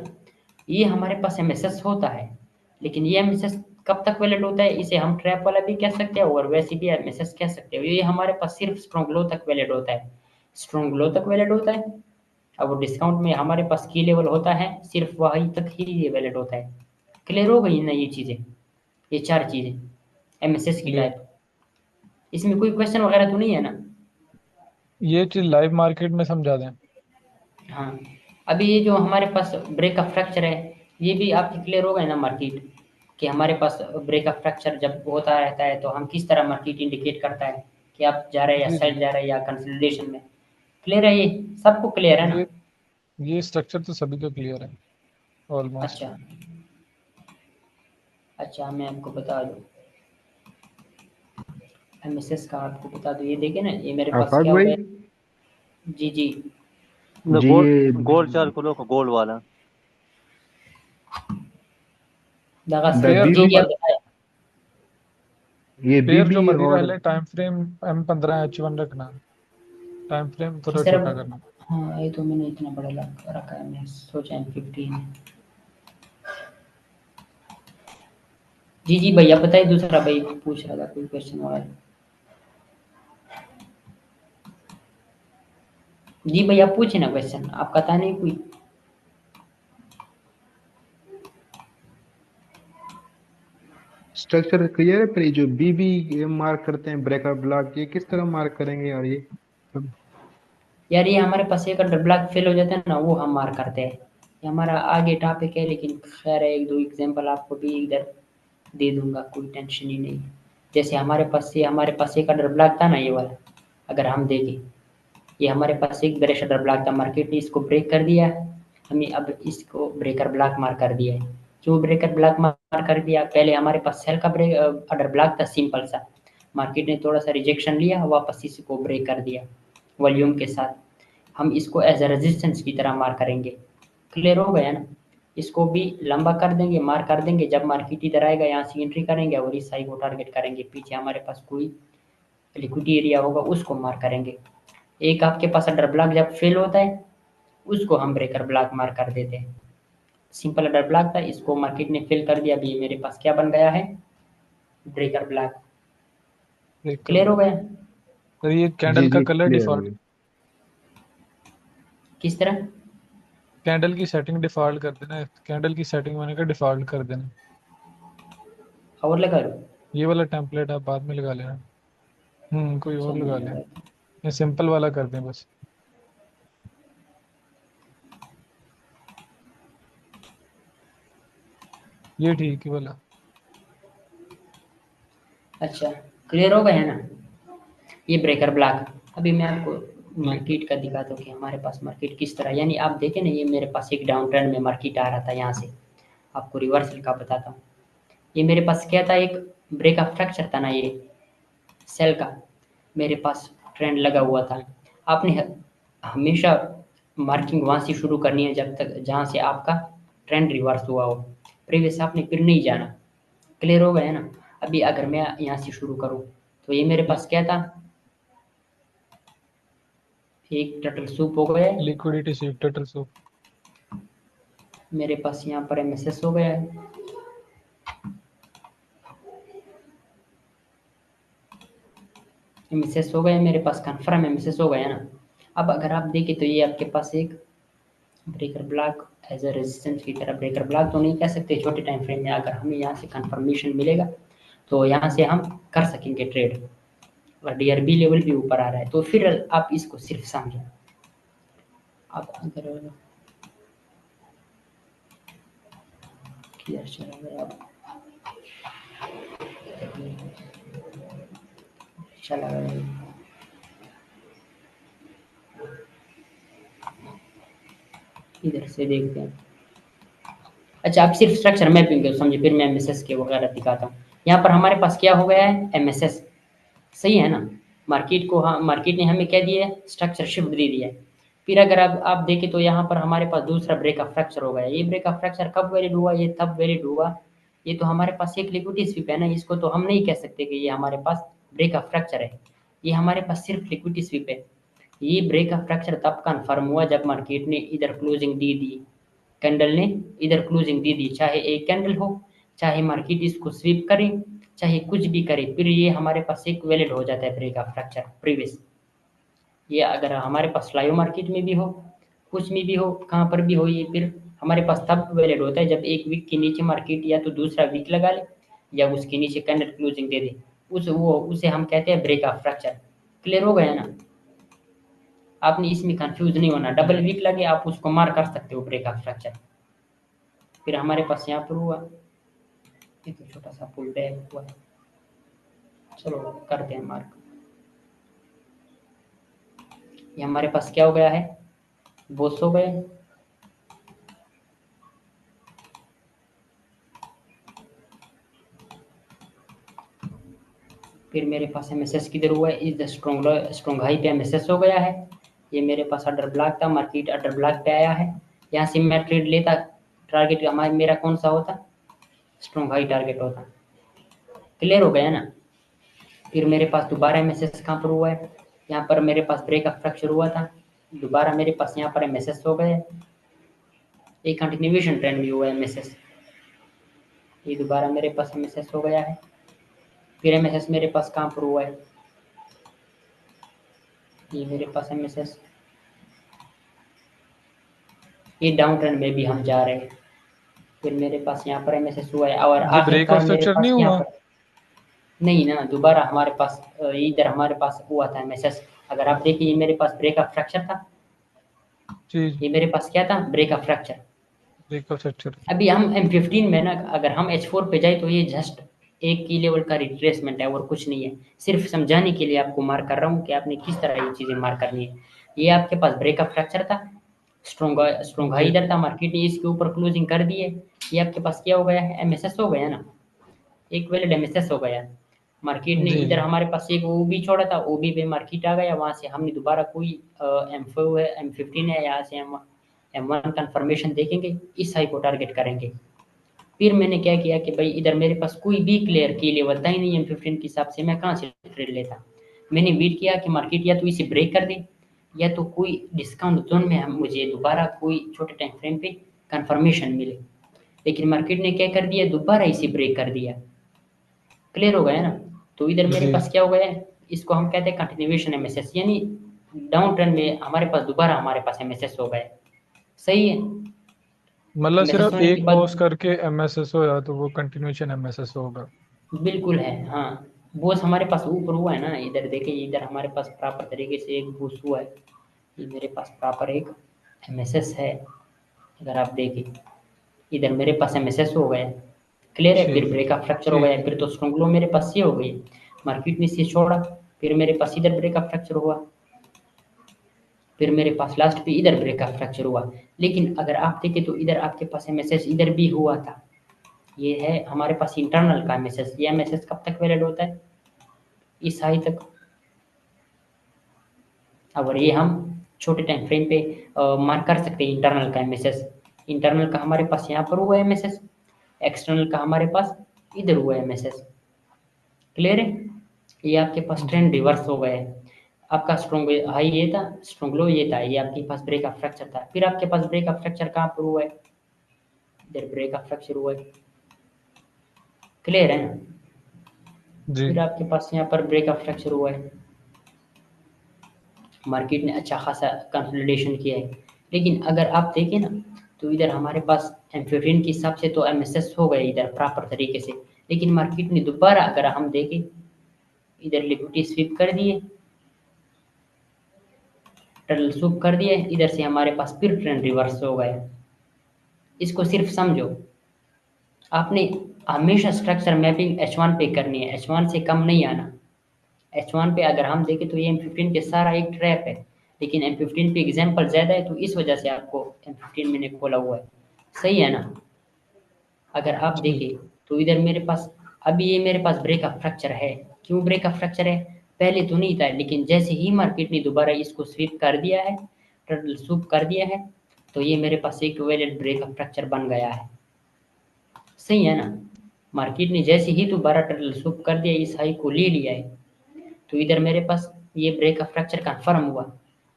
ये हमारे पास एमएसएस होता है। लेकिन ये एमएसएस कब तक वैलिड होता है, इसे हम ट्रैप वाला भी कह सकते हैं और वैसे भी एमएसएस कह सकते हो। ये हमारे पास सिर्फ स्ट्रॉन्ग लो तक वैलिड होता है, स्ट्रॉन्ग लो तक वैलिड होता है। अब वो डिस्काउंट में हमारे पास की लेवल होता है, सिर्फ वही तक ही ये वैलिड होता है। क्लियर हो गई ना ये चीज़ें, ये 4 चीज़ें एमएसएस की क्लियर। टाइप। इसमें कोई क्वेश्चन वगैरह तो नहीं है ना। ये चीज लाइव मार्केट में समझा दें। हाँ, अभी ये जो हमारे पास ब्रेक ऑफ फ्रैक्चर है, ये भी आपकी क्लियर हो गए ना मार्केट, कि हमारे पास ब्रेक ऑफ फ्रैक्चर जब होता रहता है तो हम किस तरह मार्केट इंडिकेट करता है कि आप जा रहे हैं या जी जी। सेल जा रहे हैं या कंसोलिडेशन में। क्लियर है, ये सबको क्लियर है ना। ये ये स्ट्रक्चर तो सभी का क्लियर है ऑलमोस्ट। अच्छा, अच्छा मैं आपको बता दूँ, एमएसएस का आपको बता दूँ, ये देखिए ना, ये मेरे पास आफाक क्या हो भाई। गया। जी जी। जी ये गोल्ड गोल्ड चार्ट खोलो, गोल्ड वाला। दगा द से पेयर जी जो जी आप बीबी, मर बताएं। ये पेयर जो बीबी मर्जी और डाले, टाइम फ्रेम M15 H1 रखना। टाइम फ्रेम थोड़ा किस तरह। छोटा करना। हाँ, ये तो मैंने इतना बड़ा रखा है, मैं सोचा M15 है। जी जी भैया बताइए, दूसरा भाई पूछ रहा था कोई क्वेश्चन वगैरह। जी भैया पूछे ना क्वेश्चन, आपका था नहीं कोई। स्ट्रक्चर क्लियर है, पर ये जो बीबी मार्क करते हैं ब्रेकर ब्लॉक, ये किस तरह मार्क करेंगे यार ये सब? यार ये हमारे पास एक अगर ब्लॉक फेल हो जाता है ना, वो हम मार करते हैं। ये हमारा आगे टॉपिक है, लेकिन खैर एक दो एग्जांपल आपको भी इधर दे दूंगा, कोई टेंशन ही नहीं। जैसे हमारे पास एक अडर ब्लॉक था ना, ये वाला अगर हम देखें, ये हमारे पास एक ब्रेश अडर ब्लॉक था, मार्केट ने इसको ब्रेक कर दिया है, हमें अब इसको ब्रेकर ब्लॉक मार कर दिया है। क्यों ब्रेकर ब्लॉक मार कर दिया, पहले हमारे पास सेल का ब्रेक अडर ब्लॉक था सिंपल सा, मार्केट ने थोड़ा सा रिजेक्शन लिया, वापस इसको ब्रेक कर दिया वॉल्यूम के साथ। हम इसको एज अ रेजिस्टेंस की तरह मार करेंगे। क्लियर हो गया ना। इसको भी लंबा कर देंगे, मार कर देंगे, जब मार्केट इधर आएगा यहाँ से एंट्री करेंगे और इस साई को टारगेट करेंगे, पीछे हमारे पास कोई लिक्विडिटी एरिया होगा उसको मार करेंगे। एक आपके पास अंडर ब्लॉक जब फेल होता है, उसको हम ब्रेकर ब्लॉक मार कर देते हैं। सिंपल अंडर ब्लॉक था, इसको मार्केट ने फेल कर दिया, अभी मेरे पास क्या बन गया है, ब्रेकर ब्लॉक। ब्रेकर क्लियर हो ब्लॉक। गया। तो ये जी कैंडल का जी कलर क्लियर हो डिफॉल्ट। गया। किस तरह। कैंडल की सेटिंग डिफॉल्ट कर देना, कैंडल की सेटिंग मैंने कहा डिफॉल्ट कर देना। और लगा लो। ये वाला टेम्पलेट आप बाद में लगा लेना। कोई अच्छा और लगा मैं लें। लगा। ये सिंपल वाला कर दें बस। ये ठीक है बोला। अच्छा, क्लियर हो गया है ना। ये ब्रेकर ब्लॉक। अभी मैं आपको ठीक है। मार्केट का दिखाता हूँ कि हमारे पास मार्केट किस तरह, यानी आप देखें ना, ये मेरे पास एक डाउन ट्रेंड में मार्केट आ रहा था यहाँ से। आपको रिवर्सल का बताता हूँ। ये मेरे पास क्या था, एक ब्रेक ऑफ फ्रैक्चर था ना, ये सेल का मेरे पास ट्रेंड लगा हुआ था। आपने हमेशा मार्किंग वहाँ से शुरू करनी है जब तक जहाँ से आपका ट्रेंड रिवर्स हुआ हो। प्रीवियस आपने फिर नहीं जाना। क्लियर हो गया है ना। अभी अगर मैं यहाँ से शुरू करूँ तो ये मेरे पास क्या था, एक टर्टल सूप हो गया है। Liquidity SVEEP turtle soup. मेरे पास यहाँ पर एमएसएस हो गया है। एमएसएस हो गया है मेरे पास, कन्फर्म एमएसएस हो गया है ना। अब अगर आप देखें तो ये आपके पास एक breaker block as a resistance की तरह, ब्रेकर ब्लॉक तो नहीं कह सकते छोटे टाइम फ्रेम में, अगर हमें यहाँ से कंफर्मेशन मिलेगा तो यहाँ से हम कर सकेंगे ट्रेड। और डीआरबी लेवल भी ऊपर आ रहा है, तो फिर आप इसको सिर्फ समझें। आप अगर क्लियर चला गया, अब चला गया, इधर से देखते हैं। अच्छा, आप सिर्फ स्ट्रक्चर मैपिंग को समझे, फिर मैं एमएसएस के वगैरह दिखाता हूँ। यहाँ पर हमारे पास क्या हो गया है, एमएसएस। सही है ना। मार्केट को, हाँ, मार्केट ने हमें क्या दिया है, स्ट्रक्चर शिफ्ट दे दिया है। फिर अगर आप देखें तो यहाँ पर हमारे पास दूसरा ब्रेक ऑफ फ्रैक्चर हो गया। ये ब्रेक ऑफ फ्रैक्चर कब वैलिड हुआ, ये तब वैलिड हुआ। ये तो हमारे पास एक लिक्विडिटी स्वीप है ना, इसको तो हम नहीं कह सकते कि ये हमारे पास ब्रेक ऑफ फ्रैक्चर है। ये हमारे पास सिर्फ लिक्विडिटी स्वीप है। ये ब्रेक ऑफ फ्रैक्चर तब कन्फर्म हुआ जब मार्केट ने इधर क्लोजिंग दी, कैंडल ने इधर क्लोजिंग दी, चाहे एक कैंडल हो, चाहे मार्केट इसको स्वीप करे, चाहे कुछ भी करे, फिर ये हमारे पास एक वैलिड हो जाता है ब्रेक ऑफ फ्रैक्चर प्रीवियस। ये अगर हमारे पास लाइव मार्केट में भी हो, कुछ में भी हो, कहाँ पर भी हो, ये फिर हमारे पास तब वैलिड होता है जब एक वीक के नीचे मार्केट या तो दूसरा वीक लगा ले या उसके नीचे कैंडल क्लोजिंग दे दे। उसे हम कहते हैं ब्रेक ऑफ फ्रैक्चर। क्लियर हो गया ना। आपने इसमें कंफ्यूज नहीं होना, डबल वीक लगे आप उसको मार कर सकते हो ब्रेक ऑफ फ्रैक्चर। फिर हमारे पास यहाँ पर हुआ, ये तो छोटा सा पुल बैक हुआ। चलो करते हैं मार्क। ये हमारे पास क्या हो गया है, बोस हो गए। फिर मेरे पास एमएसएस किधर हुआ है, इस स्ट्रॉन्ग हाई पे एमएसएस हो गया है। ये मेरे पास अडर ब्लॉक था, मार्केट अडर ब्लॉक पे आया है। यहाँ से मैं ट्रेड लेता, टारगेट हमारा मेरा कौन सा होता, स्ट्रॉन्ग हाई टारगेट होता। क्लियर हो गया ना। फिर मेरे पास दोबारा एमएसएस कहाँ पर हुआ है, यहाँ पर मेरे पास ब्रेक ऑफ फ्रैक्चर हुआ था। दोबारा मेरे पास यहाँ पर एमएसएस हो गए, एक कंटिन्यूएशन ट्रेंड भी हुआ है एमएसएस। ये दोबारा मेरे पास एमएसएस हो गया है। फिर एमएसएस मेरे पास कहाँ पर हुआ है, ये मेरे पास एमएसएस। ये डाउन ट्रेंड में भी हम जा रहे हैं। फिर मेरे पास यहाँ पर एमएसएस हुआ है और ये ब्रेक ऑफ आखिरकार मेरे स्ट्रक्चर नहीं पास यहाँ हुआ? पर नहीं ना, दोबारा हमारे पास इधर हमारे पास हुआ था एमएसएस। अगर आप देखिए, ये मेरे पास ब्रेक ऑफ फ्रैक्चर था। जी। ये मेरे पास क्या था, break of fracture. Break of structure. अभी हम M15 में ना, अगर हम H4 पे जाए तो ये जस्ट एक की लेवल का रिट्रेसमेंट है और कुछ नहीं है। सिर्फ समझाने के लिए आपको मार्क कर रहा हूँ कि आपने किस तरह ये चीज़ें मार्क करनी है। ये आपके पास ब्रेक ऑफ फ्रैक्चर था, स्ट्रॉन्ग हाई जी। इधर था, मार्केट ने इसके ऊपर क्लोजिंग कर दी है। ये आपके पास क्या हो गया है, एमएसएस हो गया ना, एक वैलिड एमएसएस हो गया। मार्केट ने जी। इधर हमारे पास एक ओबी छोड़ा था, ओबी पे मार्केट आ गया, वहां से हमने दोबारा कोई M4 है, M15 है, यहाँ से हम M1 कंफर्मेशन देखेंगे, इस हाई को टारगेट करेंगे। फिर मैंने क्या किया कि भाई इधर मेरे पास कोई भी क्लियर की लेवल था ही नहीं M15 के हिसाब से, मैं कहाँ से ट्रेड लेता। मैंने वेट किया कि मार्केट या तो इसे ब्रेक कर दे या तो कोई डिस्काउंट जोन में हम मुझे दोबारा कोई छोटे टाइम फ्रेम पे कंफर्मेशन मिले। लेकिन मार्केट ने क्या कर दिया, दोबारा इसे ब्रेक कर दिया। क्लियर हो गया ना। तो इधर मेरे जी। पास क्या हो गया है, इसको हम कहते हैं कंटिन्यूएशन एमएसएस, यानी डाउन ट्रेंड में हमारे पास दोबारा हमारे पास एमएसएस हो गए। सही है। मतलब एमएसएस सिर्फ होने के एक बाद बॉस करके एमएसएस हो या तो वो कंटिन्यूएशन एमएसएस होगा। बिल्कुल है, हाँ। बॉस हमारे पास ऊपर हुआ है ना, इधर देखिए, इधर हमारे पास प्रॉपर तरीके से एक बूस हुआ है। ये मेरे पास प्रॉपर एक एमएसएस है। अगर आप देखें, इधर मेरे पास एमएसएस हो गया। क्लियर है। फिर ठीक ब्रेक ऑफ फ्रैक्चर हो ठीक। गया, फिर तो स्ट्रॉन्ग लो मेरे पास ये हो गई, मार्केट ने इसे छोड़ा, फिर मेरे पास इधर ब्रेक ऑफ फ्रैक्चर हुआ, फिर मेरे पास लास्ट पे इधर ब्रेक ऑफ फ्रैक्चर हुआ। लेकिन अगर आप देखें तो इधर आपके पास एमएसएस इधर भी हुआ था, ये है हमारे पास इंटरनल का एमएसएस। ये एमएसएस कब तक वैलिड होता है? इस हाई तक। और ये हम छोटे टाइम फ्रेम पे मार्क कर सकते हैं इंटरनल का एमएसएस। इंटरनल का हमारे पास यहाँ पर हुआ है एमएसएस, एक्सटर्नल का हमारे पास इधर हुआ है एमएसएस। क्लियर है। ये आपके पास जी ट्रेंड रिवर्स हो गया है। आपका स्ट्रॉन्ग हाई ये था, स्ट्रॉन्ग लो ये था, ये आपके पास ब्रेक ऑफ फ्रैक्चर था। फिर आपके पास ब्रेक ऑफ फ्रैक्चर कहाँ पर हुआ है? इधर ब्रेक ऑफ फ्रैक्चर हुआ है। क्लियर है ना। जी। फिर आपके पास यहाँ पर ब्रेक ऑफ फ्रैक्चर हुआ है, मार्केट ने अच्छा खासा कंसोलिडेशन किया है। लेकिन अगर आप देखें ना तो इधर हमारे पास M15 के हिसाब से तो एमएसएस हो गए इधर प्रॉपर तरीके से। लेकिन मार्केट ने दोबारा अगर हम देखें इधर लिक्विडिटी स्वीप कर दिए, टर्टल स्वीप कर दिए, इधर से हमारे पास फिर ट्रेंड रिवर्स हो गया। इसको सिर्फ समझो, आपने हमेशा स्ट्रक्चर मैपिंग H1 पे करनी है, H1 से कम नहीं आना। H1 पे अगर हम देखें तो ये M15 पे सारा एक ट्रैप है, लेकिन M15 पे एग्जाम्पल ज़्यादा है तो इस वजह से आपको M15 मैंने खोला हुआ है। सही है ना। अगर आप ठीक। देखें तो इधर मेरे पास अभी ये मेरे पास ब्रेक ऑफ फ्रैक्चर है। क्यों ब्रेक ऑफ फ्रैक्चर है? पहले तो नहीं था, लेकिन जैसे ही मार्केट ने दोबारा इसको स्वीप कर दिया है, टर्टल स्वीप कर दिया है, तो ये मेरे पास एक वैलिड ब्रेक ऑफ फ्रैक्चर बन गया है। सही है ना। मार्केट ने जैसे ही दोबारा टर्टल स्वीप कर दिया, इस हाई को ले लिया है, तो इधर मेरे पास ये ब्रेक ऑफ फ्रैक्चर कन्फर्म हुआ।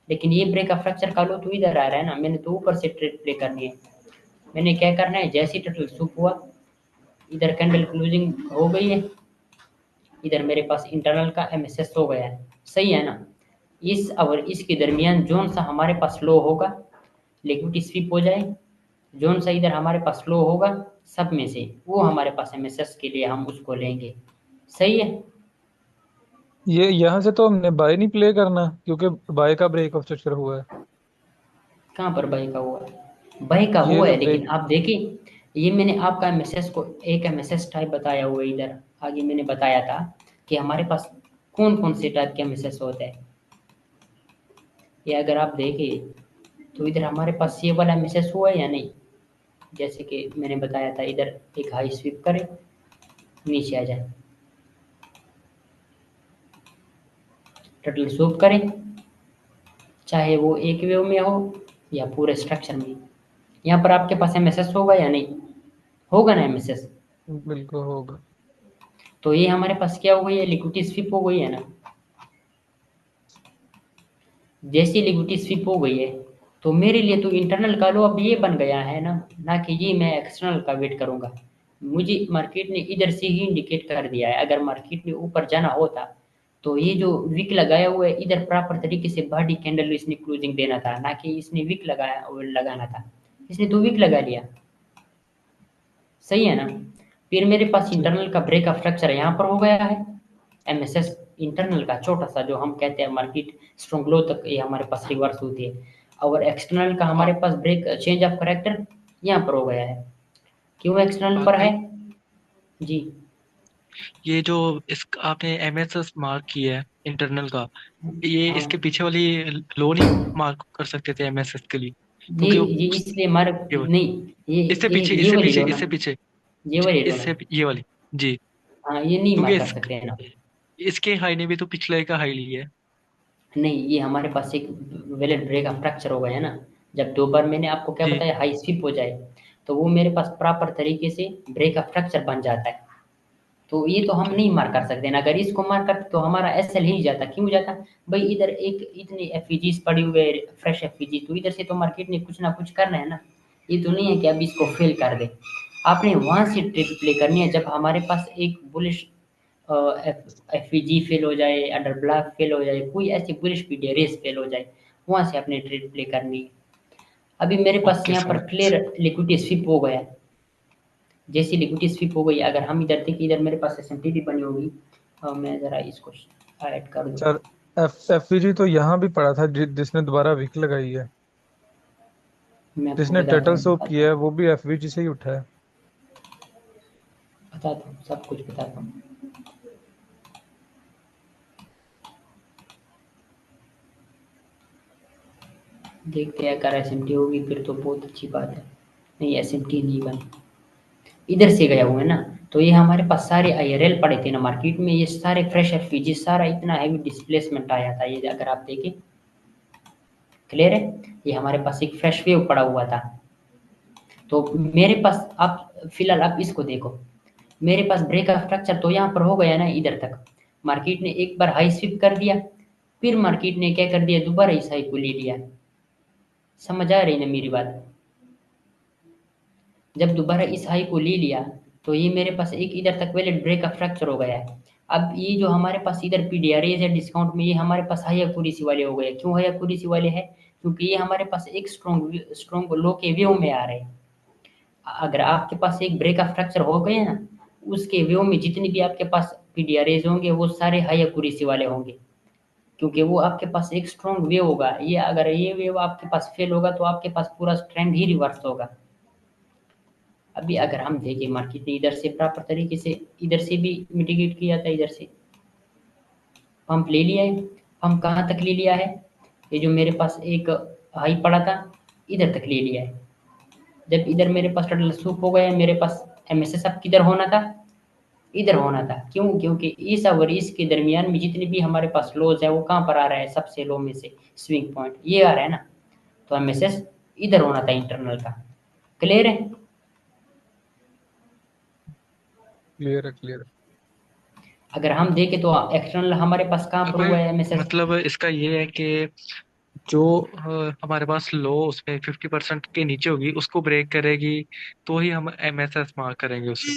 लेकिन ये ब्रेक ऑफ फ्रैक्चर का लो तो इधर आ रहा है ना, मैंने तो ऊपर से ट्रेड प्ले करनी है। मैंने क्या करना है, जैसे ही टर्टल स्वीप हुआ इधर कैंडल क्लोजिंग हो गई है, इधर मेरे पास इंटरनल का एमएसएस हो गया है। सही है ना। इस और इसके दरमियान जोन सा हमारे पास लो होगा, लिक्विडिटी स्वीप हो जाए, जोन सा इधर हमारे पास लो होगा, सब में से वो हमारे पास एमएसएस के लिए हम उसको लेंगे। सही है। ये यहाँ से तो हमने बाय नहीं प्ले करना, क्योंकि बाय का ब्रेक ऑफ स्ट्रक्चर हुआ है। कहाँ पर बाई का हुआ है? बाई का ये हुआ जो है, लेकिन ब्रेक। आप देखिए ये मैंने आपका एमएसएस को एक एमएसएस टाइप बताया हुआ है। इधर आगे मैंने बताया था कि हमारे पास कौन कौन से टाइप के एमएसएस होते हैं। ये अगर आप देखें तो इधर हमारे पास ये वाला एमएसएस हुआ है या नहीं? जैसे कि मैंने बताया था, इधर एक हाई स्वीप करे, नीचे आ जाए, टर्टल स्वीप करे, चाहे वो एक वेव में हो या पूरे स्ट्रक्चर में, यहाँ पर आपके पास एमएसएस होगा या नहीं? होगा ना एमएसएस। बिल्कुल होगा। तो ये हमारे पास क्या हो गई है, लिक्विडिटी स्वीप हो गई है ना। जैसी लिक्विडिटी स्वीप हो गई है तो मेरे लिए तो इंटरनल का लो अब ये बन गया है ना, ना कि ये मैं एक्सटर्नल का वेट करूंगा। मुझे मार्केट ने इधर से ही इंडिकेट कर दिया है, अगर मार्केट ने ऊपर जाना होता तो ये जो विक लगाया हुआ है इधर प्रॉपर तरीके से बॉडी कैंडल इसने क्लोजिंग देना था, ना कि इसने विक लगाना था। इसने तो विक लगा लिया। सही है ना। फिर मेरे पास ठीक। इंटरनल का ब्रेक ऑफ स्ट्रक्चर यहाँ पर हो गया है, एमएसएस इंटरनल का छोटा सा जो हम कहते हैं मार्केट स्ट्रॉन्ग लो तक ये हमारे पास रिवर्स होती है, और एक्सटर्नल का हमारे पास ब्रेक चेंज ऑफ करेक्टर यहाँ पर हो गया है। क्यों एक्सटर्नल पर है? भाई जी। ये जो इस आपने एमएसएस मार्क किया है इंटरनल का, ये हाँ, इसके पीछे वाली लो नहीं मार्क कर सकते थे एमएसएस के लिए? ये क्योंकि वो ये इसलिए मार्क ये वाली- नहीं, ये इससे ये पीछे ये इससे वाली पीछे लो ना, इससे पीछे ये वाली लो ना। इससे ये वाली। जी। हाँ, ये नहीं क्योंकि मार्क कर सकते हैं ना। इसके हाई ने भी तो पिछले का हाई लिया है। नहीं, ये हमारे पास एक वैलिड ब्रेक ऑफ फ्रैक्चर हो गया है ना। जब दो बार मैंने आपको क्या जी। बताया, हाई स्वीप हो जाए तो वो मेरे पास प्रॉपर तरीके से ब्रेक ऑफ फ्रैक्चर बन जाता है। तो ये तो हम ओके। नहीं मार कर सकते ना, अगर इसको मार करते तो हमारा एसएल ही जाता। क्यों जाता? भाई इधर एक इतनी एफईजीज पड़ी हुई है, फ्रेश एफईजी, तो इधर से तो मार्केट ने कुछ ना कुछ करना है ना। ये तो नहीं है कि अब इसको फेल कर दे। आपने वहां से ट्रिक प्ले करनी है जब हमारे पास एक बुलिश एफईजी फेल हो जाए, अंडर ब्लॉक फेल हो जाए, कोई ऐसी बुलिश पीडी रेस फेल हो जाए, वहां से अपने ट्रेड प्ले करनी है। अभी मेरे पास ओके यहाँ पर समझ। क्लियर लिक्विडिटी स्विप हो गया है। जैसी लिक्विडिटी स्विप हो गई, अगर हम इधर देखिए, इधर मेरे पास एसएमटीडी बनी होगी, मैं ज़रा इसको ऐड कर दूँ। सर, एफवीजी तो यहाँ भी पड़ा था, जिसने दोबारा विक लगाई है। मैं आपको जिसने बताता टर्टल हूँ सोप दिखाता किया हूँ। है वो भी एफवीजी से ही उठा है। बताता हूँ, सब कुछ बताता हूँ। देखते हैं, अगर एसएमटी होगी फिर तो बहुत अच्छी बात है। नहीं, एसएमटी नहीं बनी, इधर से गया हुआ है ना। तो ये हमारे पास सारे आईआरएल पड़े थे ना मार्केट में, ये सारे फ्रेश एफपीजी, सारा इतना हैवी डिस्प्लेसमेंट आया था ये, अगर आप देखें। क्लियर है? ये हमारे पास एक फ्रेश वेव पड़ा हुआ था। तो मेरे पास, आप फिलहाल आप इसको देखो, मेरे पास ब्रेक ऑफ स्ट्रक्चर तो यहाँ पर हो गया ना इधर तक। मार्केट ने एक बार हाई स्वीप कर दिया, फिर मार्केट ने क्या कर दिया, दोबारा इस हाई को ले लिया। समझ आ रही ना मेरी बात? जब दोबारा इस हाई को ले लिया तो ये मेरे पास एक इधर तक वैलिड ब्रेक ऑफ फ्रैक्चर हो गया है। अब ये जो हमारे पास इधर पीडीआरएस है डिस्काउंट में, ये हमारे पास हाई एक्यूरेसी वाले हो गए। क्यों हाई एक्यूरेसी वाले हैं? क्योंकि ये हमारे पास एक स्ट्रॉन्ग लो के व्यू में आ रहे हैं। अगर आपके पास एक ब्रेक ऑफ फ्रैक्चर हो गए ना, उसके व्यू में जितने भी आपके पास पीडीआरएस होंगे वो सारे हाई एक्यूरेसी वाले होंगे, क्योंकि वो आपके पास एक स्ट्रॉन्ग वेव होगा। ये अगर ये वेव आपके पास फेल होगा तो आपके पास पूरा ट्रेंड ही रिवर्स होगा। अभी अगर हम देखें, मार्केट ने इधर से प्रॉपर तरीके से इधर से भी मिटिगेट किया था, इधर से पंप ले लिया है। पंप कहाँ तक ले लिया है? ये जो मेरे पास एक हाई पड़ा था, इधर तक ले लिया है। जब इधर मेरे पास टोटल सूप हो गया, मेरे पास एमएसएस अब किधर होना था? इधर होना था। क्यों? क्योंकि इस और इसके दरमियान में जितने भी हमारे पास लोज है वो कहाँ पर आ रहा है? सबसे लो में से स्विंग पॉइंट ये आ रहा है ना। तो एमएसएस इधर होना था इंटरनल का। क्लियर है? क्लियर है, क्लियर है। अगर हम देखें तो एक्सटर्नल हमारे पास कहाँ पर हुआ है एमएसएस? मतलब इसका ये है कि जो हमारे पास लो उसमें 50% के नीचे होगी उसको ब्रेक करेगी, तो ही हम एमएसएस मार्क करेंगे उसे।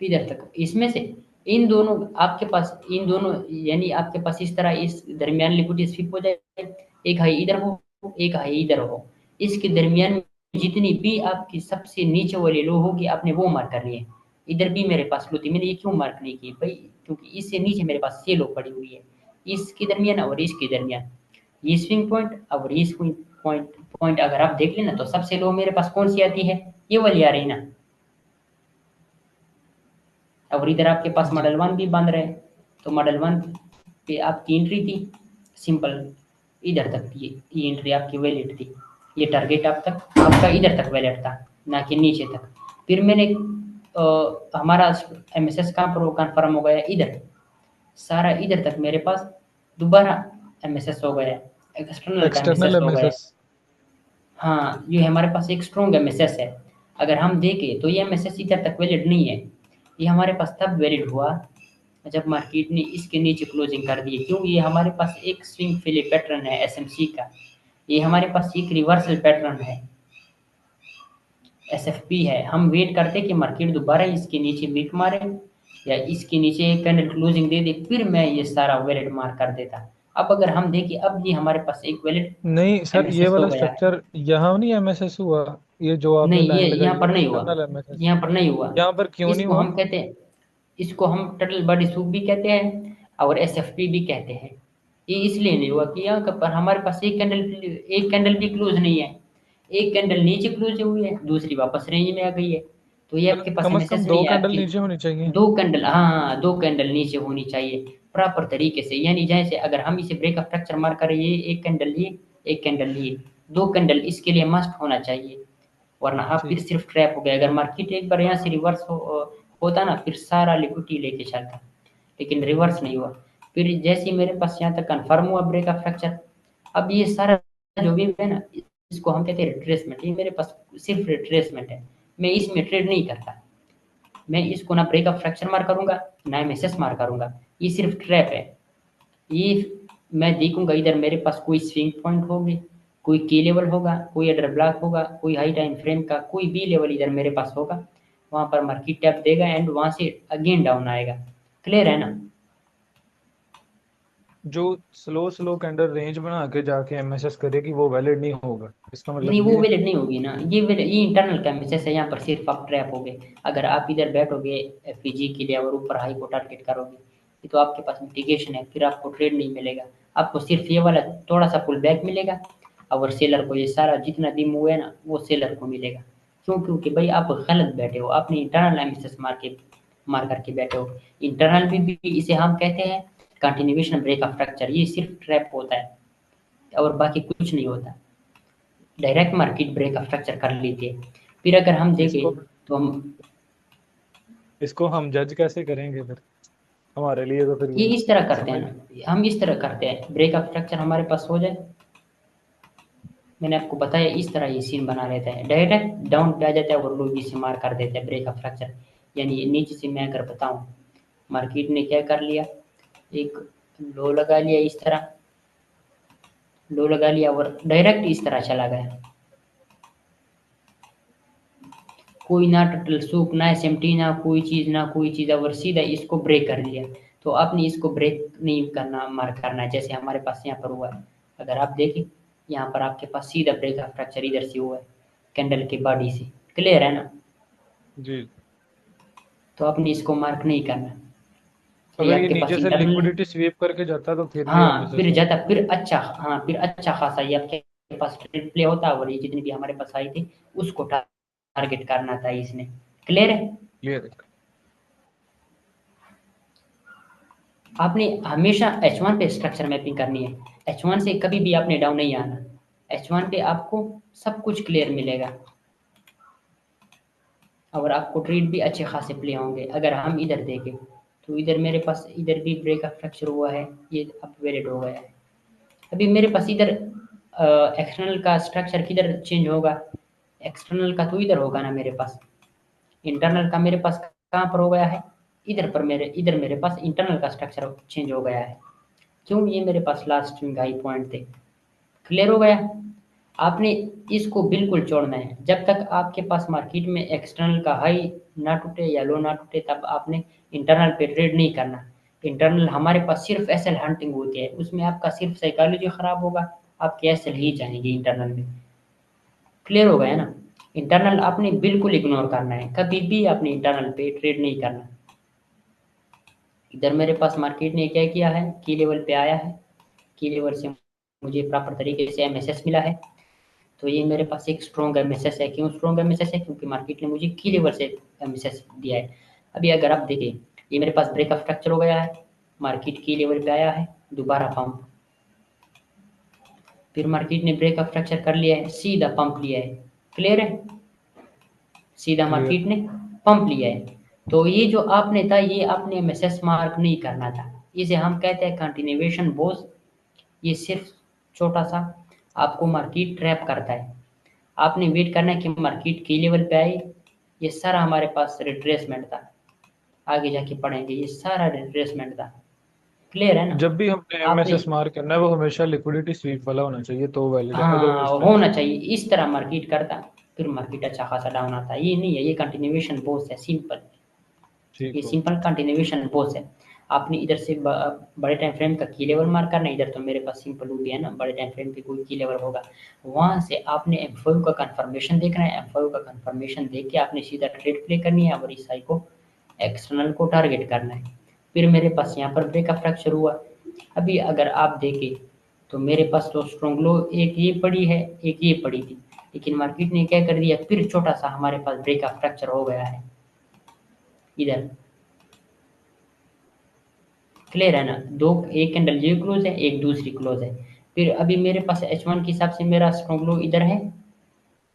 इधर तक इसमें से इन दोनों, आपके पास इन दोनों, यानी आपके पास इस तरह इस दरमियान लिक्विडिटी स्विप हो जाए, एक हाई इधर हो, एक हाई इधर हो, इसके दरमियान में जितनी भी आपकी सबसे नीचे वाली लो होगी आपने वो मार्क करनी है। इधर भी मेरे पास लो थी, मैंने ये क्यों मार्क नहीं की भाई? क्योंकि इससे नीचे मेरे पास ये लो पड़ी हुई है, इसके दरमियान और इसके दरमियान ये स्विंग पॉइंट और ये स्विंग पॉइंट पॉइंट अगर आप देख लेना तो सबसे लो मेरे पास कौन सी आती है? ये वाली आ रही ना। और इधर आपके पास जी। मॉडल 1 भी बन रहे हैं, तो मॉडल 1 पे आपकी एंट्री थी सिंपल, इधर तक थी ये एंट्री आपकी वैलिड थी। ये टारगेट आप तक आपका इधर तक वैलिड था, ना कि नीचे तक। फिर मैंने हमारा एमएसएस कहाँ पर कन्फर्म हो गया? इधर, सारा इधर तक मेरे पास दोबारा एमएसएस हो गया, एक्सटर्नल का एक्सटर्नल एमएसएस हो गया। एमएसएस। हाँ, ये हमारे पास एक स्ट्रॉन्ग एमएसएस है। अगर हम देखें तो ये एमएसएस इधर तक वैलिड नहीं है। ये हमारे पास तब वैलिड हुआ जब मार्केट ने इसके नीचे क्लोजिंग कर दी। क्यों? ये हमारे पास एक स्विंग फिलिप पैटर्न है एसएमसी का, ये हमारे पास एक रिवर्सल पैटर्न है, एसएफपी है। हम वेट करते कि मार्केट दोबारा इसके नीचे वीक मारे या इसके नीचे एक कैंडल क्लोजिंग दे दे, फिर मैं ये सारा वैलिड मार्क कर देता। अब अगर हम देखें, अब ये हमारे पास एक वैलिड नहीं सर, ये एमएसएस हो वाला गया है। स्ट्रक्चर यहाँ नहीं एमएसएस हुआ। ये जो आपने नहीं, ये लाइन लगाई यहाँ है पर ना, नहीं हुआ, एक्सटर्नल एमएसएस। यहाँ पर नहीं हुआ। यहाँ पर क्यों नहीं इसको हुआ? हम कहते हैं, इसको हम टटल बॉडी सूप भी कहते हैं और एसएफपी भी कहते हैं। ये इसलिए नहीं हुआ कि यहाँ पर हमारे पास एक कैंडल भी क्लोज नहीं है। एक कैंडल नीचे क्लोज हुई है, दूसरी वापस रेंज में आ गई है। तो ये मतलब आपके पास कम से कम एमएसएस दो नहीं है कैंडल आपकी। नीचे होनी चाहिए। दो कैंडल, हाँ, दो कैंडल नीचे होनी चाहिए प्रॉपर तरीके से। यानी जैसे अगर हम इसे ब्रेक ऑफ स्ट्रक्चर मार कर ये एक कैंडल लिए, एक कैंडल लिए, दो कैंडल इसके लिए मस्ट होना चाहिए, वरना आप फिर ठीक। सिर्फ ट्रैप हो गए। अगर मार्केट एक बार यहाँ से रिवर्स होता ना, फिर सारा लिक्विडिटी लेके चलता, लेकिन रिवर्स नहीं हुआ। फिर जैसे ही मेरे पास यहाँ तक कंफर्म हुआ ब्रेक ऑफ फ्रैक्चर, अब ये सारा जो भी है ना, इसको हम कहते हैं रिट्रेसमेंट। ये मेरे पास सिर्फ रिट्रेसमेंट है, मैं इसमें ट्रेड नहीं करता। मैं इसको ना ब्रेक ऑफ फ्रैक्चर मार करूंगा, ना एमएसएस मार करूंगा, ये सिर्फ ट्रैप है। ये मैं देखूंगा इधर मेरे पास कोई स्विंग पॉइंट होगी, कोई की लेवल होगा, कोई अडर ब्लॉक होगा, कोई हाई टाइम फ्रेम का कोई बी लेवल इधर मेरे पास होगा, वहां पर मार्केट टैप देगा एंड वहां से अगेन डाउन आएगा। क्लियर है ना? जो स्लो स्लो कैंडल रेंज बना के जाके एमएसएस करेगी वो वैलिड नहीं होगा, इसका नहीं, मतलब वो ये है। वैलिड नहीं होगी ना। ये इंटरनल कैमिसेस है, यहाँ पर सिर्फ आप ट्रैप हो गए। अगर आप इधर बैठोगे एफपीजी के लिए और ऊपर हाई को टारगेट करोगे, ये तो आपके पास मिटिगेशन है, फिर आपको ट्रेड नहीं मिलेगा। आपको सिर्फ ये वाला थोड़ा सा पुल बैक मिलेगा और सेलर को ये सारा जितना भी मूव है ना वो सेलर को मिलेगा। क्यों? क्योंकि भाई आप गलत बैठे हो, आपने इंटरनल एमएसएस मार करके बैठे हो। इंटरनल भी इसे हम कहते हैं कंटिन्यूएशन ब्रेक ऑफ फ्रैक्चर, ये सिर्फ ट्रैप होता है और बाकी कुछ नहीं होता। Direct market break of fracture कर लेती है। फिर अगर हम इसको देखें तो हम इसको हम जज कैसे करेंगे फिर? हमारे लिए तो फिर ये ये इस तरह करते हैं समझ। ना, हम इस तरह करते हैं, ब्रेक ऑफ फ्रैक्चर हमारे पास हो जाए, मैंने आपको बताया इस तरह ये सीन बना लेते हैं, डायरेक्ट डाउन पे आ जाता है और लोग इसे मार कर देते हैं ब्रेक ऑफ फ्रैक्चर। यानी नीचे से मैं अगर बताऊं, मार्केट ने क्या कर लिया, एक लो लगा लिया, इस तरह लो लगा लिया और डायरेक्ट इस तरह चला गया, कोई ना टटल सूप ना एसएमटी ना कोई चीज़ ना कोई चीज़, और सीधा इसको ब्रेक कर दिया। तो आपने इसको ब्रेक नहीं करना, मार करना है, जैसे हमारे पास यहाँ पर हुआ है। अगर आप देखें यहाँ पर आपके पास सीधा ब्रेक ऑफ फ्रैक्चर इधर से हुआ है कैंडल की बॉडी से, क्लियर है ना? जी। तो आपने इसको मार्क नहीं करना। ये अगर ये आपके पास नीचे से इंटरनल, लिक्विडिटी स्वीप करके जाता तो फिर भी हाँ एमएसएस फिर होता। जाता, फिर अच्छा, हाँ फिर अच्छा खासा ये आपके पास ट्रेड प्ले होता, और ये जितनी भी हमारे पास आई थी उसको टारगेट करना था इसने, क्लियर है? क्लियर है। आपने हमेशा H1 पे स्ट्रक्चर मैपिंग करनी है, H1 से कभी भी आपने डाउन नहीं आना, H1 पे आपको सब कुछ क्लियर मिलेगा और आपको ट्रेड भी अच्छे खासे प्ले होंगे। अगर हम इधर देखें तो इधर मेरे पास इधर भी ब्रेक ऑफ फ्रैक्चर हुआ है, ये अब वैलिड हो गया है। अभी मेरे पास इधर एक्सटर्नल का स्ट्रक्चर किधर चेंज होगा, एक्सटर्नल का तो इधर होगा ना मेरे पास, इंटरनल का मेरे पास कहाँ पर हो गया है, इधर मेरे पास इंटरनल का स्ट्रक्चर चेंज हो गया है। क्यों? ये मेरे पास लास्ट स्विंग हाई पॉइंट थे, क्लियर हो गया? आपने इसको बिल्कुल छोड़ना है, जब तक आपके पास मार्केट में एक्सटर्नल का हाई ना टूटे या लो ना टूटे तब आपने इंटरनल पे ट्रेड नहीं करना। इंटरनल हमारे पास सिर्फ एसएल हंटिंग होती है, उसमें आपका सिर्फ साइकोलॉजी खराब होगा, आपके एसएल ही जाएंगे इंटरनल में, क्लियर हो गया ना? इंटरनल आपने बिल्कुल इग्नोर करना है, कभी भी आपने इंटरनल पे ट्रेड नहीं करना। इधर मेरे पास मार्केट ने क्या किया है, की लेवल पे आया है, की लेवल से मुझे प्रॉपर तरीके से एमएसएस मिला है, तो ये मेरे पास एक स्ट्रॉन्ग एमएसएस है। क्यों स्ट्रॉन्ग एमएसएस है? क्योंकि मार्केट ने मुझे की लेवल से एमएसएस दिया है। अभी अगर आप देखें, ये मेरे पास ब्रेक ऑफ स्ट्रक्चर हो गया है, मार्केट की लेवल पे आया है, दोबारा पंप, फिर मार्केट ने ब्रेक ऑफ स्ट्रक्चर कर लिया है, सीधा पंप लिया है, क्लियर है? सीधा क्लियर। मार्केट ने पंप लिया है। तो ये जो आपने था, ये आपने एमएसएस मार्क नहीं करना था, इसे हम कहते हैं कंटिन्यूएशन बोस। ये सिर्फ छोटा सा आपको मार्केट ट्रैप करता है, आपने वेट करना है कि मार्केट की लेवल पे आए। ये सारा हमारे पास रिट्रेसमेंट था, आगे जाके पढ़ेंगे, ये सारा रिट्रेसमेंट था, क्लियर है ना? जब भी हमने आपने, एमएसएस मार्क करना है वो हमेशा लिक्विडिटी स्वीप वाला होना चाहिए तो वैलिड है, हाँ अदरवाइज नहीं। होना चाहिए, इस तरह मार्केट करता, फिर मार्केट अच्छा खासा डाउन आता है। ये नहीं है, ये कंटिन्यूएशन बोस है, सिंपल, ठीक ये हो। सिंपल कंटिन्यूएशन बोस है। आपने इधर से बड़े टाइम फ्रेम का की लेवल मार्क करना है, इधर तो मेरे पास सिंपल भी है ना, बड़े टाइम फ्रेम पे कोई की लेवल होगा, वहां से आपने एम का कंफर्मेशन देखना है, एम का कंफर्मेशन देख के आपने सीधा ट्रेड प्ले करनी है और इस आई को एक्सटर्नल को टारगेट करना है। फिर मेरे पास यहाँ पर ब्रेक फ्रैक्चर हुआ। अभी अगर आप देखें तो मेरे पास तो स्ट्रॉन्ग लो एक ये पड़ी है, एक ये पड़ी थी, लेकिन मार्केट ने क्या कर दिया, फिर छोटा सा हमारे पास ब्रेक फ्रैक्चर हो गया है इधर, क्लियर है ना? दो, एक कैंडल ये क्लोज है, एक दूसरी क्लोज है। फिर अभी मेरे पास H1 के हिसाब से मेरा स्ट्रॉन्ग लो इधर है,